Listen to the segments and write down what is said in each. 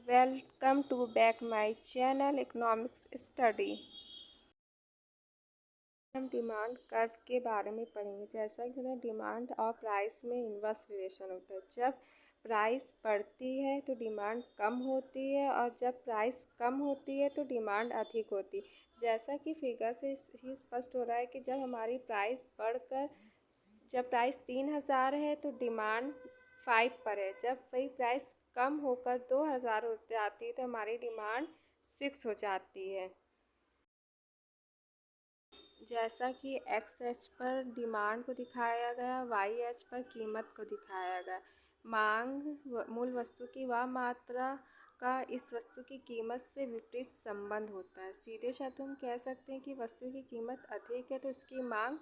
Welcome to back my channel economics study. हम demand curve के बारे में पढ़ेंगे। जैसा कि डिमांड और प्राइस में इन्वर्स रिलेशन होता है। जब प्राइस बढ़ती है तो डिमांड कम होती है और जब प्राइस कम होती है तो डिमांड अधिक होती है। जैसा कि फिगर से ही स्पष्ट हो रहा है कि जब हमारी प्राइस बढ़कर जब प्राइस 3000 है तो डिमांड 5 पर है। जब वही प्राइस कम होकर 2000 हो जाती है तो हमारी डिमांड 6 हो जाती है। जैसा कि एक्स एच पर डिमांड को दिखाया गया, वाई एच पर कीमत को दिखाया गया। मांग मूल वस्तु की वह मात्रा का इस वस्तु की कीमत से विपरीत संबंध होता है। सीधे शब्दों में कह सकते हैं कि वस्तु की कीमत अधिक है तो इसकी मांग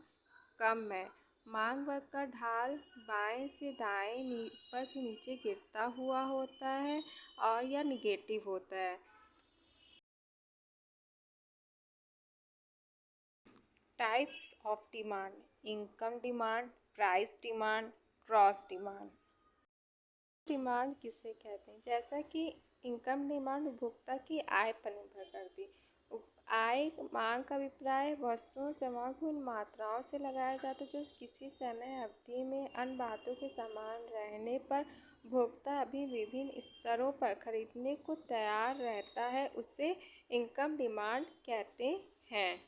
कम है। मांग वक्र का ढाल बाएं से दाएं ऊपर से नीचे गिरता हुआ होता है और यह निगेटिव होता है। Types of demand: income demand, price demand, cross demand. Demand किसे कहते हैं? जैसा कि इनकम डिमांड उपभोक्ता की आय पर निर्भर करती। आय मांग का अभिप्राय वस्तुओं सेवाओं की उन मात्राओं से लगाया जाता है जो किसी समय अवधि में अन्य बातों के समान रहने पर उपभोक्ता अभी विभिन्न स्तरों पर खरीदने को तैयार रहता है, उसे इनकम डिमांड कहते हैं।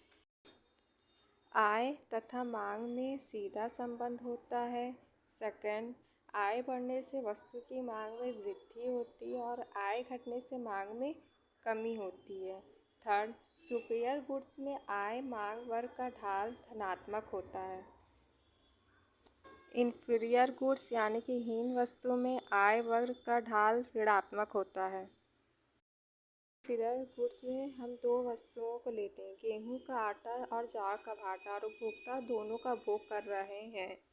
आय तथा मांग में सीधा संबंध होता है। सेकंड, आय बढ़ने से वस्तु की मांग में वृद्धि होती है और आय घटने से मांग में कमी होती है। थर्ड, सुपीरियर गुड्स में आय मांग वर्ग का ढाल धनात्मक होता है। इन्फीरियर गुड्स यानी कि हीन वस्तु में आय वर्ग का ढाल ऋणात्मक होता है। इन्फीरियर गुड्स में हम दो वस्तुओं को लेते हैं, गेहूं का आटा और ज्वार का आटा, और उपभोक्ता दोनों का भोग कर रहे हैं।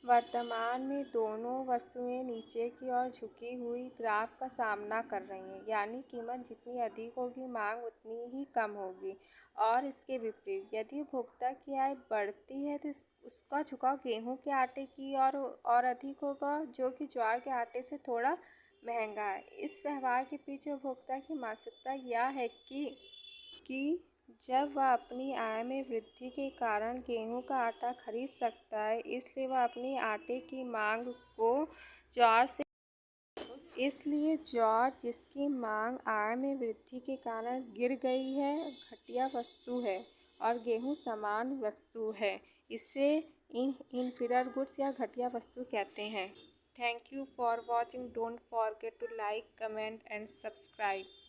वर्तमान में दोनों वस्तुएं नीचे की ओर झुकी हुई ग्राफ का सामना कर रही हैं, यानी कीमत जितनी अधिक होगी मांग उतनी ही कम होगी। और इसके विपरीत यदि उपभोक्ता की आय बढ़ती है तो उसका झुकाव गेहूं के आटे की और अधिक होगा, जो कि ज्वार के आटे से थोड़ा महंगा है। इस व्यवहार के पीछे उपभोक्ता की मानसिकता यह है कि जब वह अपनी आय में वृद्धि के कारण गेहूं का आटा खरीद सकता है, इसलिए वह अपनी आटे की मांग को ज्वार से इसलिए ज्वार, जिसकी मांग आय में वृद्धि के कारण गिर गई है, घटिया वस्तु है और गेहूं समान वस्तु है। इसे इन्फीरियर गुड्स या घटिया वस्तु कहते हैं। Thank you for watching. Don't forget to like, comment and subscribe.